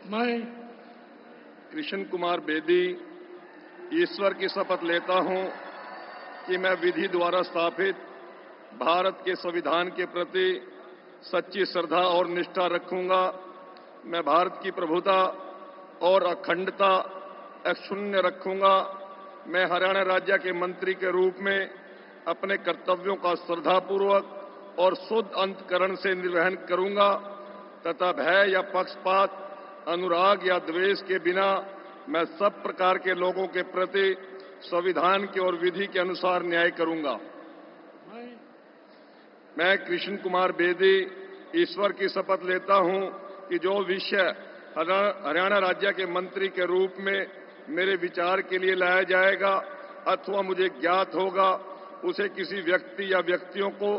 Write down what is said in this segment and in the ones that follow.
मैं कृष्ण कुमार बेदी ईश्वर की शपथ लेता हूं कि मैं विधि द्वारा स्थापित भारत के संविधान के प्रति सच्ची श्रद्धा और निष्ठा रखूंगा। मैं भारत की प्रभुता और अखंडता अक्षुण्ण रखूंगा। मैं हरियाणा राज्य के मंत्री के रूप में अपने कर्तव्यों का श्रद्धापूर्वक और शुद्ध अंतःकरण से निर्वहन करूंगा तथा भय या पक्षपात, अनुराग या द्वेष के बिना मैं सब प्रकार के लोगों के प्रति संविधान के और विधि के अनुसार न्याय करूंगा। मैं कृष्ण कुमार बेदी ईश्वर की शपथ लेता हूं कि जो विषय हरियाणा राज्य के मंत्री के रूप में मेरे विचार के लिए लाया जाएगा अथवा मुझे ज्ञात होगा, उसे किसी व्यक्ति या व्यक्तियों को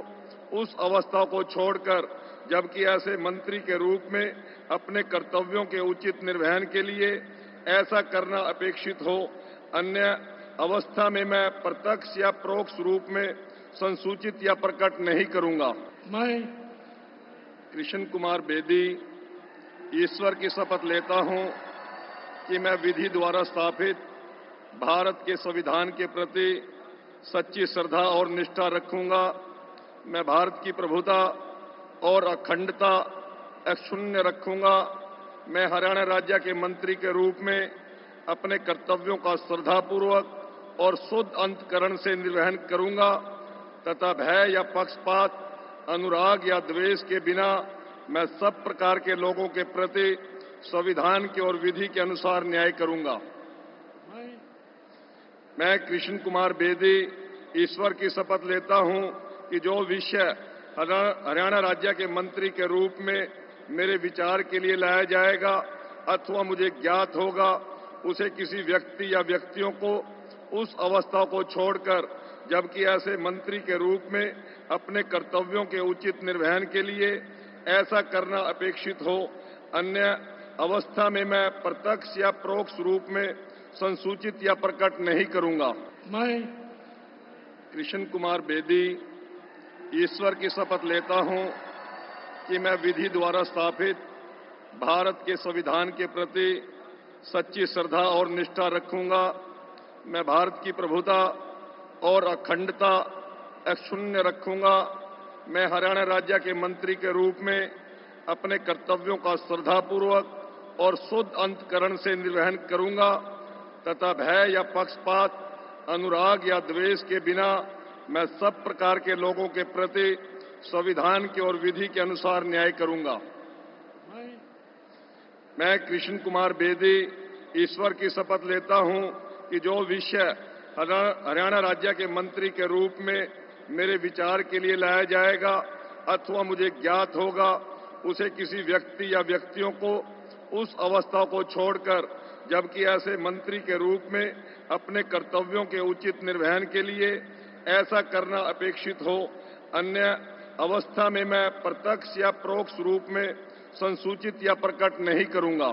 उस अवस्था को छोड़कर, जबकि ऐसे मंत्री के रूप में अपने कर्तव्यों के उचित निर्वहन के लिए ऐसा करना अपेक्षित हो, अन्य अवस्था में मैं प्रत्यक्ष या परोक्ष रूप में संसूचित या प्रकट नहीं करूंगा। मैं कृष्ण कुमार बेदी ईश्वर की शपथ लेता हूं कि मैं विधि द्वारा स्थापित भारत के संविधान के प्रति सच्ची श्रद्धा और निष्ठा रखूंगा। मैं भारत की प्रभुता और अखंडता अक्षुण्ण रखूंगा। मैं हरियाणा राज्य के मंत्री के रूप में अपने कर्तव्यों का श्रद्धापूर्वक और शुद्ध अंतःकरण से निर्वहन करूंगा तथा भय या पक्षपात, अनुराग या द्वेष के बिना मैं सब प्रकार के लोगों के प्रति संविधान के और विधि के अनुसार न्याय करूंगा। मैं कृष्ण कुमार बेदी ईश्वर की शपथ लेता हूं कि जो विषय हरियाणा राज्य के मंत्री के रूप में मेरे विचार के लिए लाया जाएगा अथवा मुझे ज्ञात होगा, उसे किसी व्यक्ति या व्यक्तियों को उस अवस्था को छोड़कर, जबकि ऐसे मंत्री के रूप में अपने कर्तव्यों के उचित निर्वहन के लिए ऐसा करना अपेक्षित हो, अन्य अवस्था में मैं प्रत्यक्ष या परोक्ष रूप में संसूचित या प्रकट नहीं करूंगा। मैं कृष्ण कुमार बेदी ईश्वर की शपथ लेता हूं कि मैं विधि द्वारा स्थापित भारत के संविधान के प्रति सच्ची श्रद्धा और निष्ठा रखूंगा। मैं भारत की प्रभुता और अखंडता अक्षुण्ण रखूंगा। मैं हरियाणा राज्य के मंत्री के रूप में अपने कर्तव्यों का श्रद्धापूर्वक और शुद्ध अंतःकरण से निर्वहन करूंगा तथा भय या पक्षपात, अनुराग या द्वेष के बिना मैं सब प्रकार के लोगों के प्रति संविधान के और विधि के अनुसार न्याय करूंगा। मैं कृष्ण कुमार बेदी ईश्वर की शपथ लेता हूं कि जो विषय हरियाणा राज्य के मंत्री के रूप में मेरे विचार के लिए लाया जाएगा अथवा मुझे ज्ञात होगा, उसे किसी व्यक्ति या व्यक्तियों को उस अवस्था को छोड़कर, जबकि ऐसे मंत्री के रूप में अपने कर्तव्यों के उचित निर्वहन के लिए ऐसा करना अपेक्षित हो, अन्य अवस्था में मैं प्रत्यक्ष या परोक्ष रूप में संसूचित या प्रकट नहीं करूंगा।